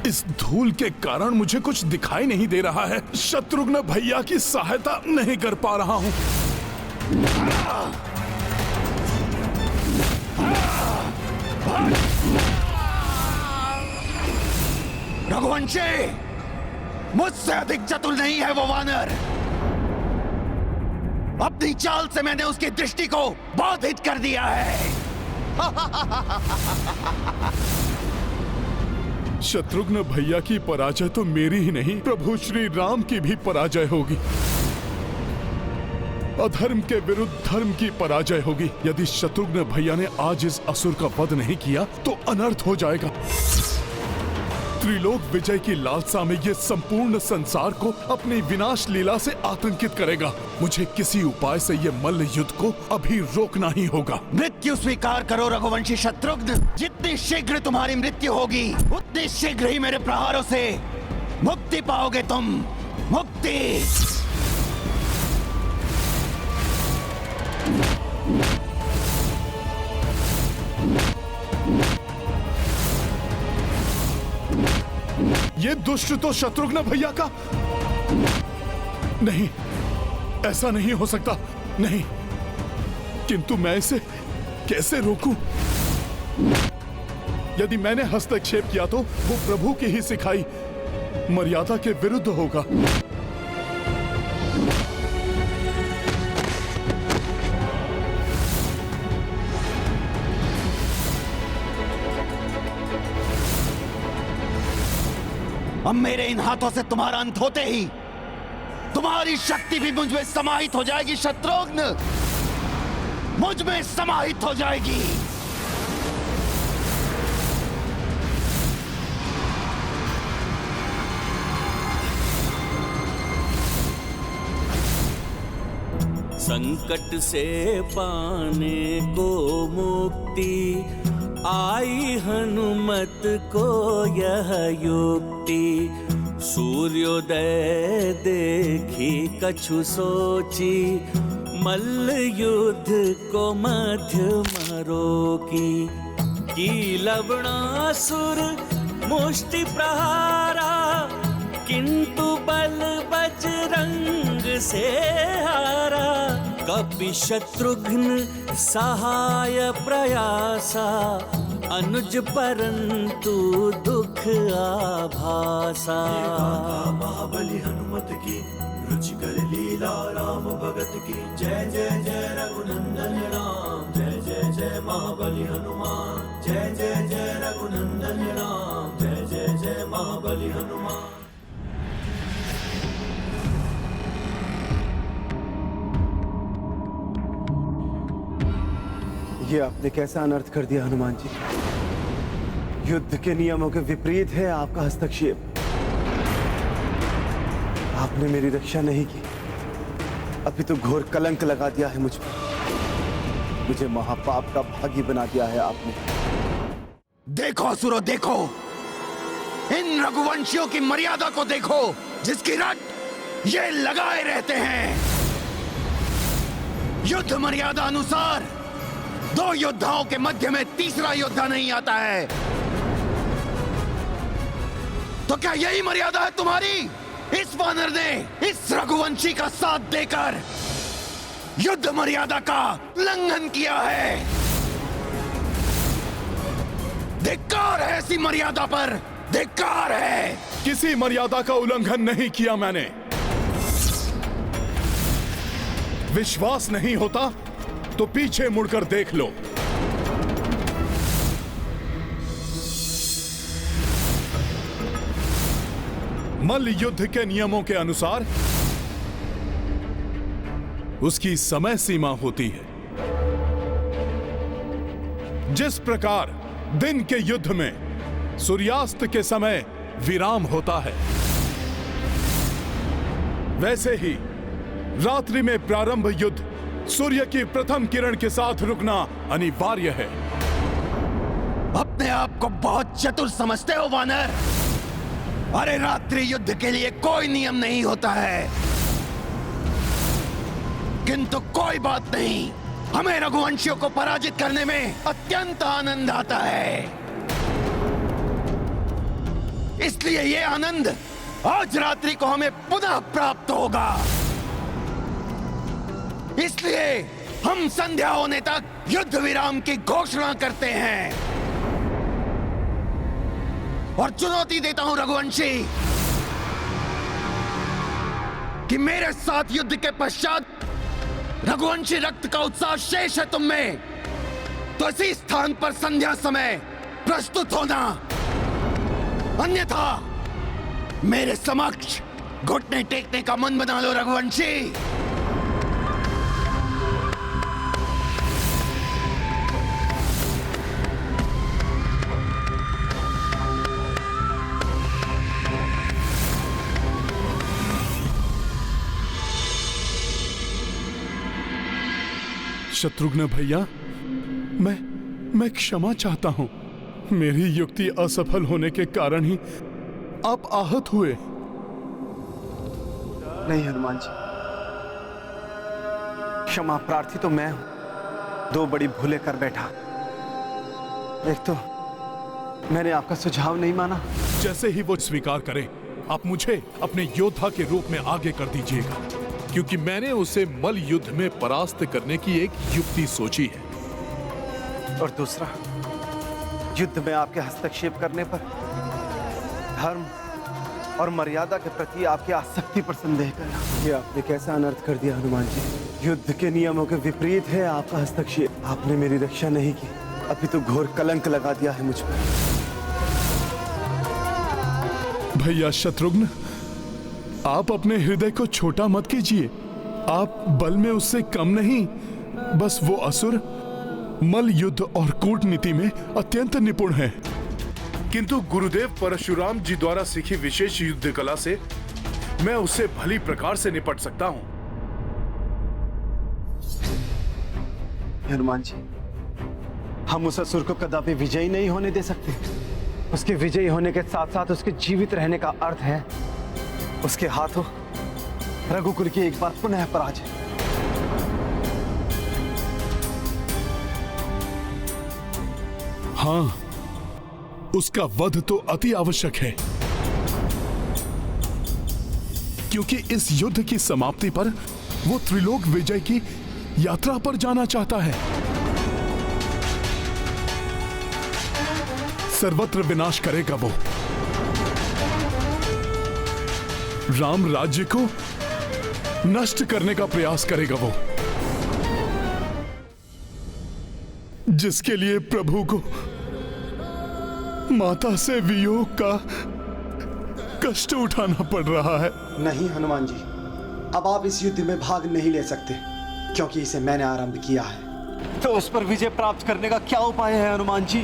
इस धूल के कारण मुझे कुछ दिखाई नहीं दे रहा है। शत्रुघ्न भैया की सहायता नहीं कर पा रहा हूं। रघुवंशी, मुझसे अधिक चतुर नहीं है वो वानर। अपनी चाल से मैंने उसकी दृष्टि को बाधित कर दिया है। शत्रुघ्न भैया की पराजय तो मेरी ही नहीं, प्रभु श्री राम की भी पराजय होगी। अधर्म के विरुद्ध धर्म की पराजय होगी। यदि शत्रुघ्न भैया ने आज इस असुर का वध नहीं किया तो अनर्थ हो जाएगा। त्रिलोक विजय की लालसा में यह संपूर्ण संसार को अपनी विनाश लीला से आतंकित करेगा। मुझे किसी उपाय से यह मल्ल युद्ध को अभी रोकना ही होगा। मृत्यु स्वीकार करो रघुवंशी शत्रुघ्न। जितनी शीघ्र तुम्हारी मृत्यु होगी, उतनी शीघ्र ही मेरे प्रहारों से मुक्ति पाओगे तुम। मुक्ति। ये दुष्ट तो शत्रुघ्न भैया का नहीं, ऐसा नहीं हो सकता। नहीं, किंतु मैं इसे कैसे रोकूं? यदि मैंने हस्तक्षेप किया तो वो प्रभु की ही सिखाई मर्यादा के विरुद्ध होगा। अब मेरे इन हाथों से तुम्हारा अंत होते ही तुम्हारी शक्ति भी मुझ में समाहित हो जाएगी शत्रुघ्न, मुझ में समाहित हो जाएगी। संकट से पाने को मुक्ति आई हनुमत को यह युक्ति। सूर्योदय देखी कछु सोची, मल्ल युद्ध को मध्य रोकी। की लवणासुर मुष्टि प्रहारा, किंतु बल बजरंग से हारा। कपि शत्रुघ्न सहाय प्रयासा, अनुज परंतु दुख आभासा। महाबली हनुमत की रुचिकर लीला राम भगत की। जय जय जय रघुनंदन राम, जय जय जय महाबली हनुमान। जय जय जय रघुनंदन राम, जय जय जय महाबली हनुमान। ये आपने कैसा अनर्थ कर दिया हनुमान जी। युद्ध के नियमों के विपरीत है आपका हस्तक्षेप। आपने मेरी रक्षा नहीं की, अभी तो घोर कलंक लगा दिया है मुझ पर। मुझे महापाप का भागी बना दिया है आपने। देखो असुरो, देखो इन रघुवंशियों की मर्यादा को देखो, जिसकी रट ये लगाए रहते हैं। युद्ध मर्यादा अनुसार दो योद्धाओं के मध्य में तीसरा योद्धा नहीं आता है। तो क्या यही मर्यादा है तुम्हारी? इस वानर ने इस रघुवंशी का साथ देकर युद्ध मर्यादा का उल्लंघन किया है। धिक्कार है ऐसी मर्यादा पर, धिक्कार है। किसी मर्यादा का उल्लंघन नहीं किया मैंने। विश्वास नहीं होता तो पीछे मुड़कर देख लो। मल्ल युद्ध के नियमों के अनुसार उसकी समय सीमा होती है। जिस प्रकार दिन के युद्ध में सूर्यास्त के समय विराम होता है, वैसे ही रात्रि में प्रारंभ युद्ध सूर्य की प्रथम किरण के साथ रुकना अनिवार्य है। अपने आप को बहुत चतुर समझते हो वानर। अरे रात्रि युद्ध के लिए कोई नियम नहीं होता है, किंतु कोई बात नहीं, हमें रघुवंशियों को पराजित करने में अत्यंत आनंद आता है। इसलिए ये आनंद आज रात्रि को हमें पुनः प्राप्त होगा। इसलिए हम संध्या होने तक युद्ध विराम की घोषणा करते हैं और चुनौती देता हूं रघुवंशी कि मेरे साथ युद्ध के पश्चात रघुवंशी रक्त का उत्साह शेष है तुम में, तो इसी स्थान पर संध्या समय प्रस्तुत होना, अन्यथा मेरे समक्ष घुटने टेकने का मन बना लो रघुवंशी। शत्रुघ्न भैया, मैं क्षमा चाहता हूं। मेरी युक्ति असफल होने के कारण ही आप आहत हुए। नहीं हनुमान जी, क्षमा प्रार्थी तो मैं हूं। दो बड़ी भूलें कर बैठा। एक तो मैंने आपका सुझाव नहीं माना। जैसे ही वो स्वीकार करे, आप मुझे अपने योद्धा के रूप में आगे कर दीजिएगा, क्योंकि मैंने उसे मल्ल युद्ध में परास्त करने की एक युक्ति सोची है। और दूसरा, युद्ध में आपके हस्तक्षेप करने पर धर्म और मर्यादा के प्रति आपकी आसक्ति पर संदेह करना। ये आपने कैसा अनर्थ कर दिया हनुमान जी। युद्ध के नियमों के विपरीत है आपका हस्तक्षेप। आपने मेरी रक्षा नहीं की, अभी तो घोर कलंक लगा दिया है मुझ पर। भैया शत्रुघ्न, आप अपने हृदय को छोटा मत कीजिए। आप बल में उससे कम नहीं, बस वो असुर मल्ल युद्ध और कूटनीति में अत्यंत निपुण है। किंतु गुरुदेव परशुराम जी द्वारा सीखी विशेष युद्ध कला से मैं उससे भली प्रकार से निपट सकता हूं। हनुमान जी, हम उस असुर को कदापि विजयी नहीं होने दे सकते। उसके विजयी होने के साथ साथ उसके जीवित रहने का अर्थ है उसके हाथों रघुकुल की एक बार पुनः पराजय। हाँ, उसका वध तो अति आवश्यक है, क्योंकि इस युद्ध की समाप्ति पर वो त्रिलोक विजय की यात्रा पर जाना चाहता है। सर्वत्र विनाश करेगा वो। राम राज्य को नष्ट करने का प्रयास करेगा वो, जिसके लिए प्रभु को माता से वियोग का कष्ट उठाना पड़ रहा है। नहीं हनुमान जी, अब आप इस युद्ध में भाग नहीं ले सकते, क्योंकि इसे मैंने आरंभ किया है। तो उस पर विजय प्राप्त करने का क्या उपाय है हनुमान जी?